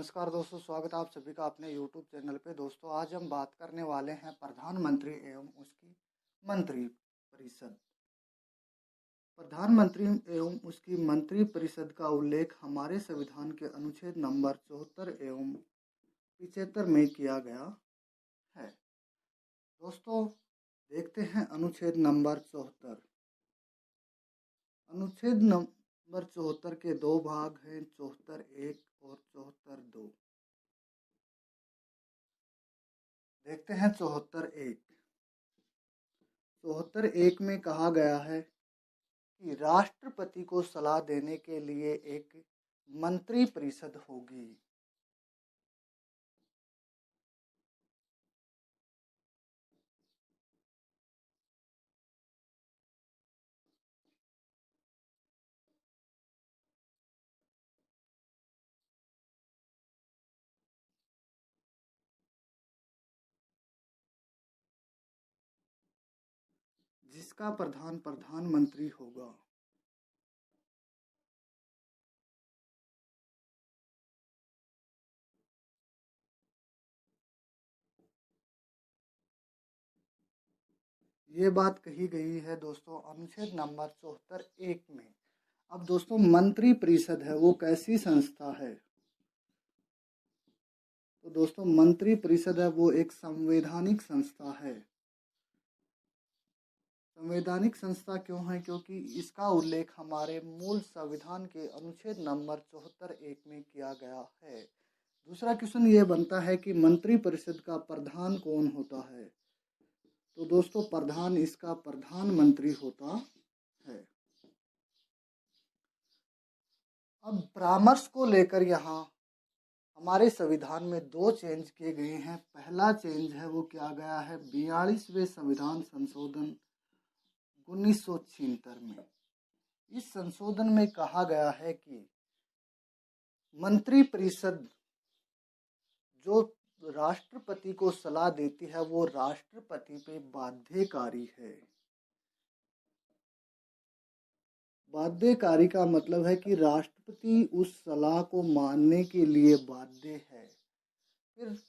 नमस्कार दोस्तों, स्वागत है आप सभी का अपने YouTube चैनल पे। दोस्तों, आज हम बात करने वाले हैं प्रधानमंत्री एवं उसकी मंत्री परिषद। प्रधानमंत्री एवं उसकी मंत्री परिषद का उल्लेख हमारे संविधान के अनुच्छेद नंबर 74 एवं 75 में किया गया है। दोस्तों, देखते हैं अनुच्छेद नंबर 74। अनुच्छेद नंबर 74 के दो भाग हैं, 74(1) और 74(2)। देखते हैं 74(1). 74(1) में कहा गया है कि राष्ट्रपति को सलाह देने के लिए एक मंत्री परिषद होगी। जिसका प्रधान प्रधानमंत्री होगा। ये बात कही गई है दोस्तों अनुच्छेद नंबर 74(1) में। अब दोस्तों, मंत्री परिषद है वो कैसी संस्था है? तो दोस्तों, मंत्री परिषद है वो एक संवैधानिक संस्था है। संवैधानिक संस्था क्यों है? क्योंकि इसका उल्लेख हमारे मूल संविधान के अनुच्छेद नंबर 74(1) में किया गया है। दूसरा क्वेश्चन ये बनता है कि मंत्री परिषद का प्रधान कौन होता है? तो दोस्तों, प्रधान इसका प्रधानमंत्री होता है। अब परामर्श को लेकर यहाँ हमारे संविधान में दो चेंज किए गए हैं। पहला चेंज है वो किया गया है 42वें संविधान संशोधन 1976 में। इस संशोधन में कहा गया है कि मंत्री परिषद जो राष्ट्रपति को सलाह देती है वो राष्ट्रपति पे बाध्यकारी है। बाध्यकारी का मतलब है कि राष्ट्रपति उस सलाह को मानने के लिए बाध्य है। फिर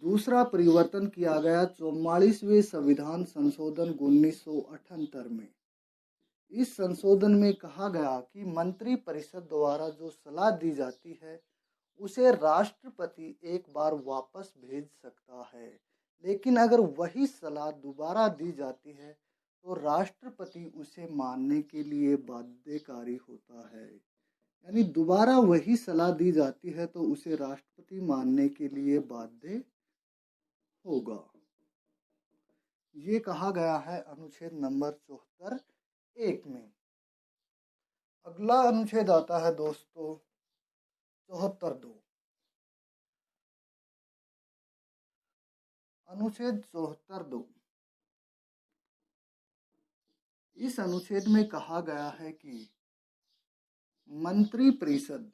दूसरा परिवर्तन किया गया 44वें संविधान संशोधन 1978 में। इस संशोधन में कहा गया कि मंत्री परिषद द्वारा जो सलाह दी जाती है उसे राष्ट्रपति एक बार वापस भेज सकता है, लेकिन अगर वही सलाह दोबारा दी जाती है तो राष्ट्रपति उसे मानने के लिए बाध्यकारी होता है। यानी दोबारा वही सलाह दी जाती है तो उसे राष्ट्रपति मानने के लिए बाध्य होगा। ये कहा गया है अनुच्छेद नंबर 74(1) में। अगला अनुच्छेद आता है दोस्तों 74(2). अनुच्छेद 74(2). इस अनुच्छेद में कहा गया है कि मंत्री परिषद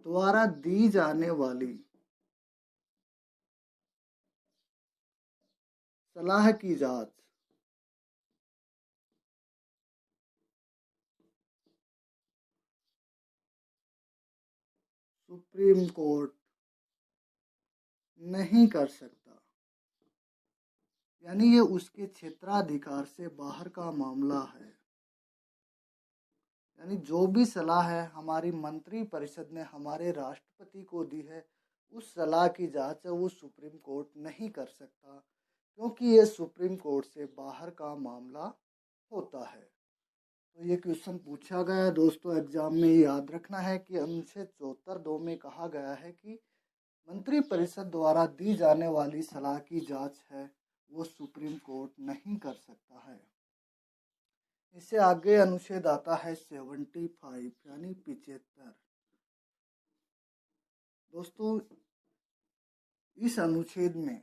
द्वारा दी जाने वाली सलाह की जांच सुप्रीम कोर्ट नहीं कर सकता। यानी ये उसके क्षेत्राधिकार से बाहर का मामला है। यानी जो भी सलाह है हमारी मंत्री परिषद ने हमारे राष्ट्रपति को दी है, उस सलाह की जांच है वो सुप्रीम कोर्ट नहीं कर सकता, क्योंकि ये सुप्रीम कोर्ट से बाहर का मामला होता है। तो ये क्वेश्चन पूछा गया है दोस्तों एग्जाम में। याद रखना है कि अनुच्छेद 74(2) में कहा गया है कि मंत्री परिषद द्वारा दी जाने वाली सलाह की जांच है वो सुप्रीम कोर्ट नहीं कर सकता है। इससे आगे अनुच्छेद आता है 75 यानी 75। दोस्तों, इस अनुच्छेद में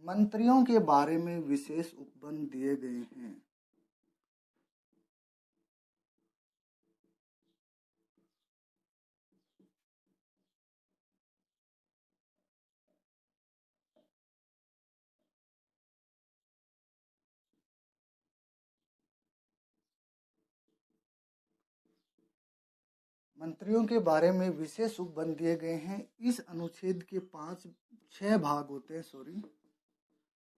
मंत्रियों के बारे में विशेष उपबंध दिए गए हैं। मंत्रियों के बारे में विशेष उपबंध दिए गए हैं। इस अनुच्छेद के 6 भाग होते हैं,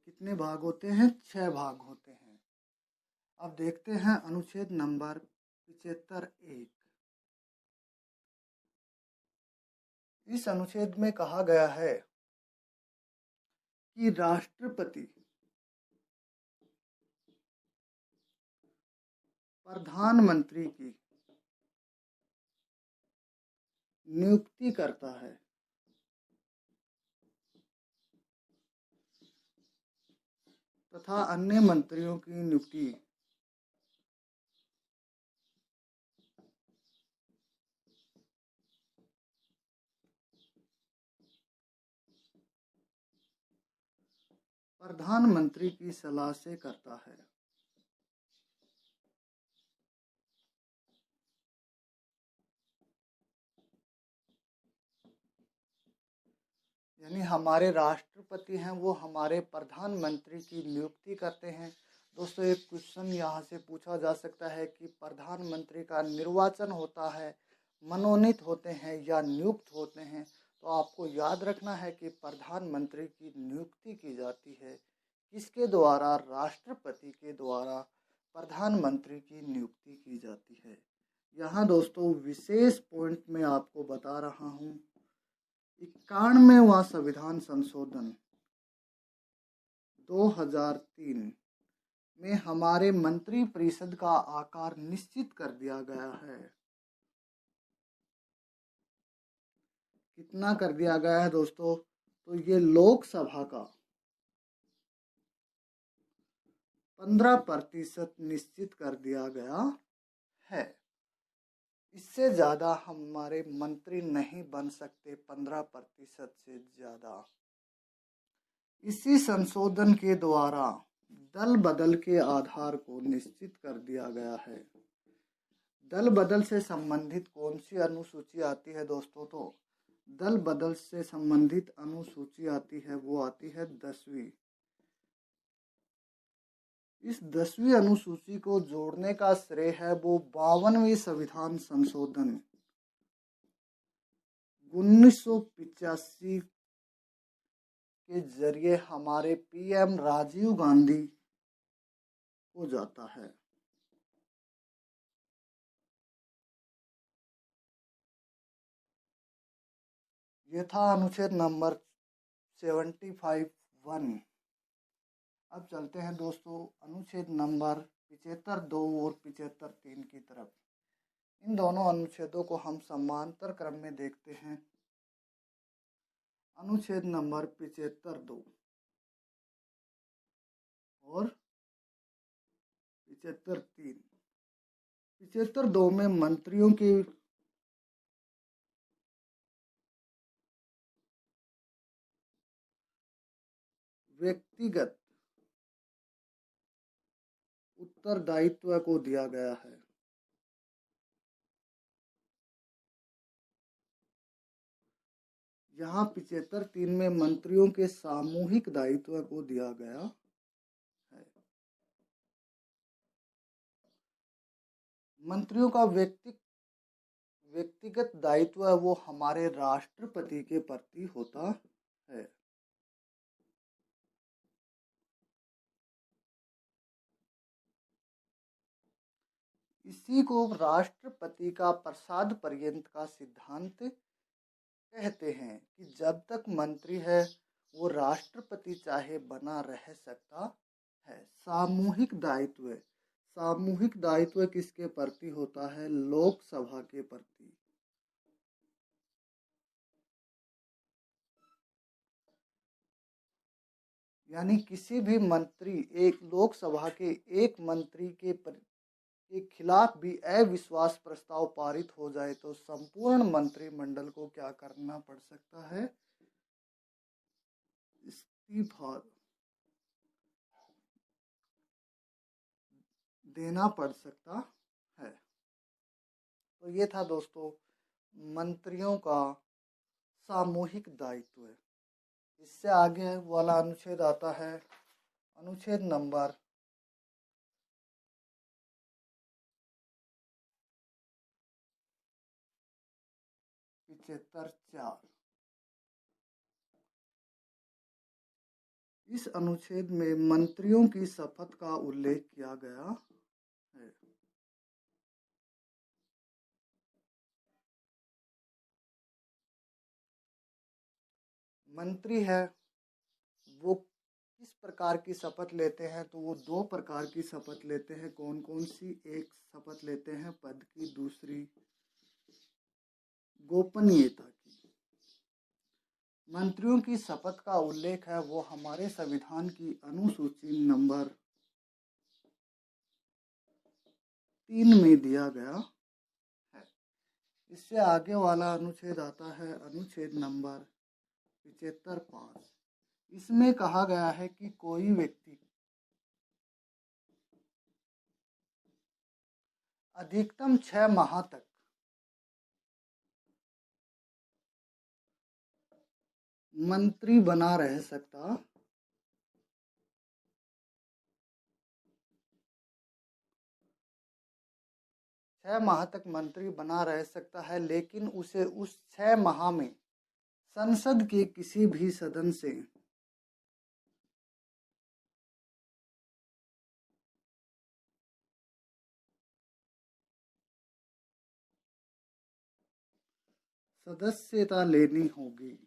कितने भाग होते हैं? 6 भाग होते हैं। अब देखते हैं अनुच्छेद नंबर 75(1)। इस अनुच्छेद में कहा गया है कि राष्ट्रपति प्रधानमंत्री की नियुक्ति करता है। तथा अन्य मंत्रियों की नियुक्ति प्रधानमंत्री की सलाह से करता है। यानी हमारे राष्ट्रपति हैं वो हमारे प्रधानमंत्री की नियुक्ति करते हैं। दोस्तों, एक क्वेश्चन यहाँ से पूछा जा सकता है कि प्रधानमंत्री का निर्वाचन होता है, मनोनीत होते हैं या नियुक्त होते हैं? तो आपको याद रखना है कि प्रधानमंत्री की नियुक्ति की जाती है। किसके द्वारा? राष्ट्रपति के द्वारा प्रधानमंत्री की नियुक्ति की जाती है। यहाँ दोस्तों विशेष पॉइंट में आपको बता रहा हूँ, 91वां संविधान संशोधन 2003 में हमारे मंत्री परिषद का आकार निश्चित कर दिया गया है। कितना कर दिया गया है दोस्तों? तो ये लोकसभा का 15% निश्चित कर दिया गया है। इससे ज़्यादा हमारे मंत्री नहीं बन सकते, 15% से ज़्यादा। इसी संशोधन के द्वारा दल बदल के आधार को निश्चित कर दिया गया है। दल बदल से संबंधित कौन सी अनुसूची आती है दोस्तों? तो दल बदल से संबंधित अनुसूची आती है, वो आती है 10वीं। इस 10वीं अनुसूची को जोड़ने का श्रेय है वो 52वें संविधान संशोधन 1985 के जरिए हमारे पीएम राजीव गांधी को जाता है। ये था अनुच्छेद नंबर 75(1). अब चलते हैं दोस्तों अनुच्छेद नंबर 75(2) और 75(3) की तरफ। इन दोनों अनुच्छेदों को हम समांतर क्रम में देखते हैं। अनुच्छेद नंबर 75(2) और 75(3). 75(2) में मंत्रियों की व्यक्तिगत उत्तरदायित्व को दिया गया है। यहाँ 75(3) में मंत्रियों के सामूहिक दायित्व को दिया गया है। मंत्रियों का व्यक्तिगत दायित्व है वो हमारे राष्ट्रपति के प्रति होता है। इसी को राष्ट्रपति का प्रसाद पर्यंत का सिद्धांत कहते हैं कि जब तक मंत्री है वो राष्ट्रपति चाहे बना रह सकता है। सामूहिक दायित्व किसके प्रति होता है? लोकसभा के प्रति। यानी किसी भी मंत्री, एक लोकसभा के एक मंत्री के खिलाफ भी अविश्वास प्रस्ताव पारित हो जाए तो संपूर्ण मंत्रिमंडल को क्या करना पड़ सकता है? इस्तीफा देना पड़ सकता है। तो ये था दोस्तों मंत्रियों का सामूहिक दायित्व। इससे आगे वाला अनुच्छेद आता है अनुच्छेद नंबर 75(4)। इस अनुच्छेद में मंत्रियों की शपथ का उल्लेख किया गया है। मंत्री है वो किस प्रकार की शपथ लेते हैं, तो वो दो प्रकार की शपथ लेते हैं। कौन कौन सी? एक शपथ लेते हैं पद की, दूसरी गोपनीयता की। मंत्रियों की शपथ का उल्लेख है वो हमारे संविधान की अनुसूची नंबर 3 में दिया गया है। इससे आगे वाला अनुच्छेद आता है अनुच्छेद नंबर 75(5). इसमें कहा गया है कि कोई व्यक्ति अधिकतम 6 माह तक मंत्री बना रह सकता है, लेकिन उसे उस 6 माह में संसद के किसी भी सदन से सदस्यता लेनी होगी।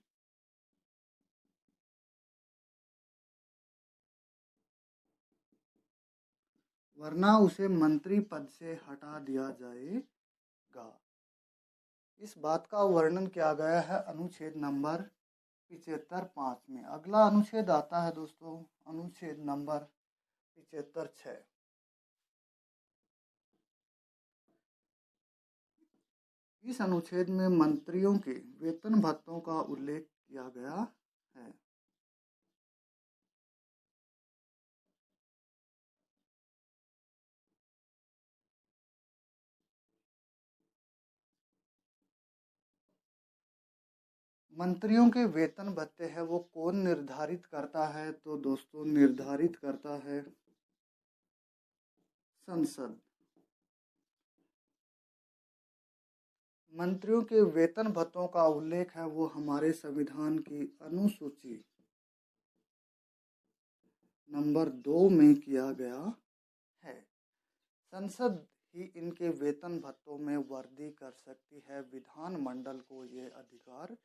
वरना उसे मंत्री पद से हटा दिया जाएगा। इस बात का वर्णन किया गया है अनुच्छेद नंबर 75(5) में। अगला अनुच्छेद आता है दोस्तों अनुच्छेद नंबर 75(6). इस अनुच्छेद में मंत्रियों के वेतन भत्तों का उल्लेख किया गया है। मंत्रियों के वेतन भत्ते हैं वो कौन निर्धारित करता है? तो दोस्तों निर्धारित करता है संसद। मंत्रियों के वेतन भत्तों का उल्लेख है वो हमारे संविधान की अनुसूची नंबर 2 में किया गया है। संसद ही इनके वेतन भत्तों में वृद्धि कर सकती है, विधानमंडल को ये अधिकार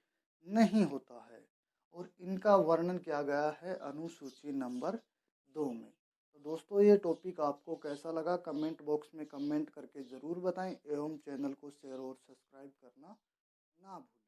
नहीं होता है। और इनका वर्णन किया गया है अनुसूची नंबर 2 में। तो दोस्तों ये टॉपिक आपको कैसा लगा कमेंट बॉक्स में कमेंट करके ज़रूर बताएं, एवं चैनल को शेयर और सब्सक्राइब करना ना भूलें।